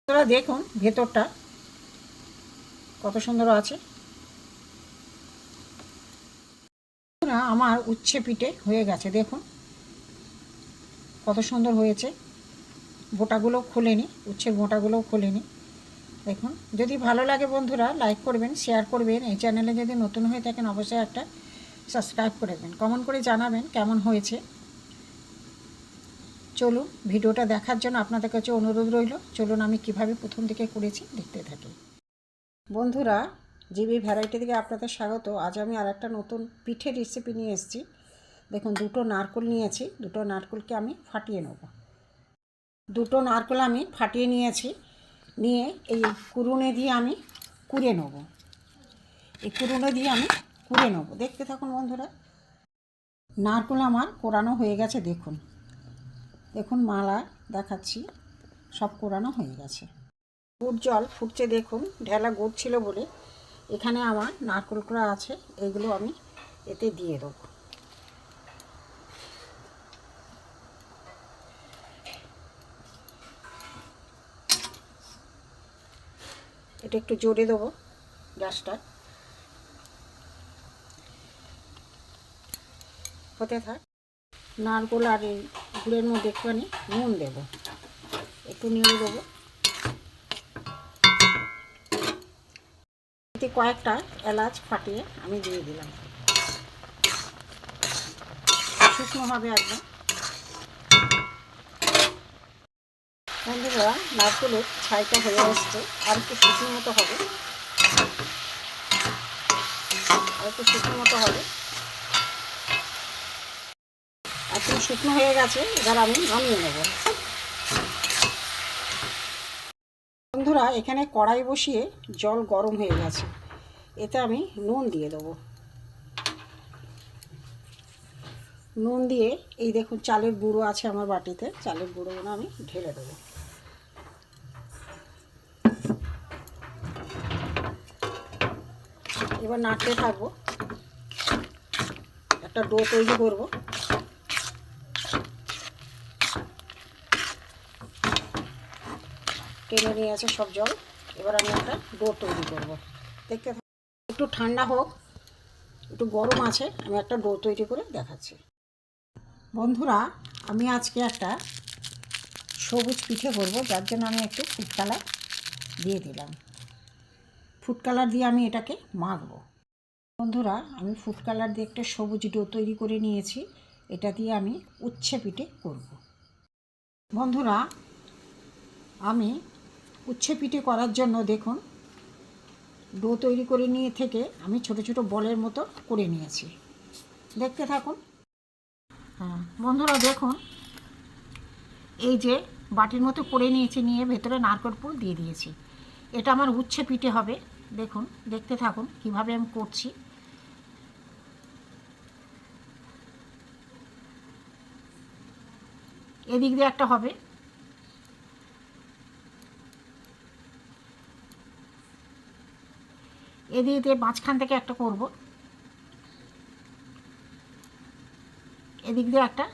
তোরা দেখুন ভেতরটা কত সুন্দর আছে। আমার উচ্ছে পিঠে হয়ে গেছে, দেখুন কত সুন্দর হয়েছে। বোটাগুলো খোলেনি, উচ্ছের বোটাগুলোও খোলেনি। দেখুন, যদি ভালো লাগে বন্ধুরা লাইক করবেন, শেয়ার করবেন। এই চ্যানেলে যদি নতুন হয়ে থাকেন অবশ্যই একটা সাবস্ক্রাইব করে দেবেন, কমেন্ট করে জানাবেন কেমন হয়েছে। চলুন, ভিডিওটা দেখার জন্য আপনাদের কাছে অনুরোধ রইল। চলুন আমি কিভাবে প্রথম দিকে করেছি দেখতে থাকি। বন্ধুরা, জিবি ভ্যারাইটি থেকে আপনাদের স্বাগত। আজ আমি আর একটা নতুন পিঠের রেসিপি নিয়ে এসেছি। দেখুন, দুটো নারকেল নিয়েছি, দুটো নারকেলকে আমি ফাটিয়ে নেব। দুটো নারকেল আমি ফাটিয়ে নিয়েছি, নিয়ে এই কুড়ুনে দিয়ে আমি কুড়ে নেব। এই কুড়ুনে দিয়ে আমি কুড়ে নেব, দেখতে থাকুন বন্ধুরা। নারকেল আমার কোরানো হয়ে গেছে, দেখুন দেখুন মালা দেখাচ্ছি, সব কোরানো হয়ে গেছে। গুড় জল ফুটছে, দেখুন ঢেলা গুড় ছিল বলে এখানে আমার নারকেল কোড়া আছে, এইগুলো আমি এতে দিয়ে দেবো। এটা একটু জোরে দেবো গ্যাসটা, হতে থাক। নারকেল আর এই গুড়ের মধ্যে একটুখানি নুন দেবো, একটু নেড়ে দেবো। এতে কয়েকটা এলাচ ফাটিয়ে আমি দিয়ে দিলাম, শুকনো হবে একদম। বন্ধুরা, নারকেলের ছাইটা হয়ে আসছে, আর একটু শুকনো মতো হবে, আর একটু শুকনো মতো হবে। এখন শুকনো হয়ে গেছে, এবার আমি নামিয়ে নেব। বন্ধুরা, এখানে কড়াই বসিয়ে জল গরম হয়ে গেছে, এতে আমি নুন দিয়ে দেবো। নুন দিয়ে এই দেখুন চালের গুঁড়ো আছে আমার বাটিতে, চালের গুঁড়োগুলো আমি ঢেলে দেবো। এবার নাড়তে থাকবো, একটা ডো তৈরি করবো। টেনে নিয়ে আছে সব জল, এবার আমি একটা ডো তৈরি করবো, দেখতে থাকবো। একটু ঠান্ডা হোক, একটু গরম আছে, আমি একটা ডো তৈরি করে দেখাচ্ছি। বন্ধুরা, আমি আজকে একটা সবুজ পিঠে করব, যার জন্য আমি একটু ফুড কালার দিয়ে দিলাম। ফুড কালার দিয়ে আমি এটাকে মাখবো। বন্ধুরা, আমি ফুড কালার দিয়ে একটা সবুজ ডো তৈরি করে নিয়েছি, এটা দিয়ে আমি উচ্ছে পিঠে করব। বন্ধুরা, আমি উচ্ছে পিঠে করার জন্য দেখুন ডো তৈরি করে নিয়ে থেকে আমি ছোট ছোট বলের মতো করে নিয়েছি, দেখতে থাকুন। হ্যাঁ বন্ধুরা, দেখুন এই যে বাটির মতো করে নিয়েছি, নিয়ে ভেতরে নারকেল পুর দিয়ে দিয়েছি। এটা আমার উচ্ছে পিঠে হবে, দেখুন দেখতে থাকুন কিভাবে আমি করছি। এদিক দিয়ে একটা হবে, এদিক দিয়ে মাঝখান থেকে একটা করব, এদিক দিয়ে একটা,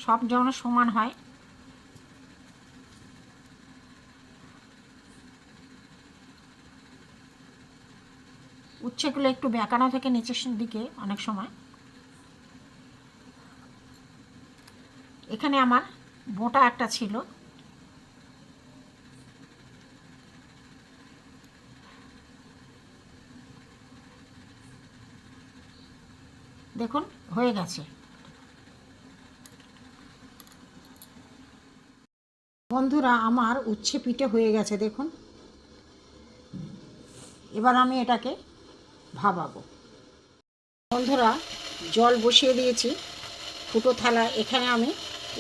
সব যেন সমান হয়। উচ্ছেগুলো একটু বেঁকানো থেকে নিচের দিকে অনেক সময়। এখানে আমার বোটা একটা ছিল, দেখুন হয়ে গেছে। বন্ধুরা, আমার উচ্ছে পিঠে হয়ে গেছে, দেখুন। এবার আমি এটাকে ভাপাবো। বন্ধুরা, জল বসিয়ে দিয়েছি ফুটো থালা, এখানে আমি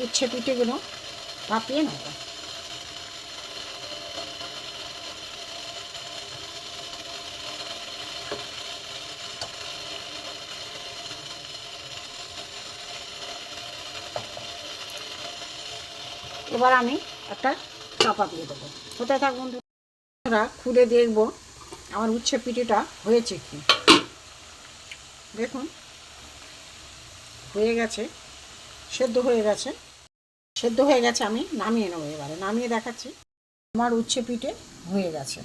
উচ্ছে পিঠেগুলো ভাপিয়ে নেব। এবার আমি একটা চাপা দিয়ে দেবো, কোথায় থাক বন্ধু। বন্ধুরা খুলে দেখব আমার উচ্ছে পিঠেটা হয়েছে কি। দেখুন হয়ে গেছে, সেদ্ধ হয়ে গেছে। সেদ্ধ হয়ে গেছে, আমি নামিয়ে নেবো। এবারে নামিয়ে দেখাচ্ছি। আমার উচ্ছে পিঠে হয়ে গেছে।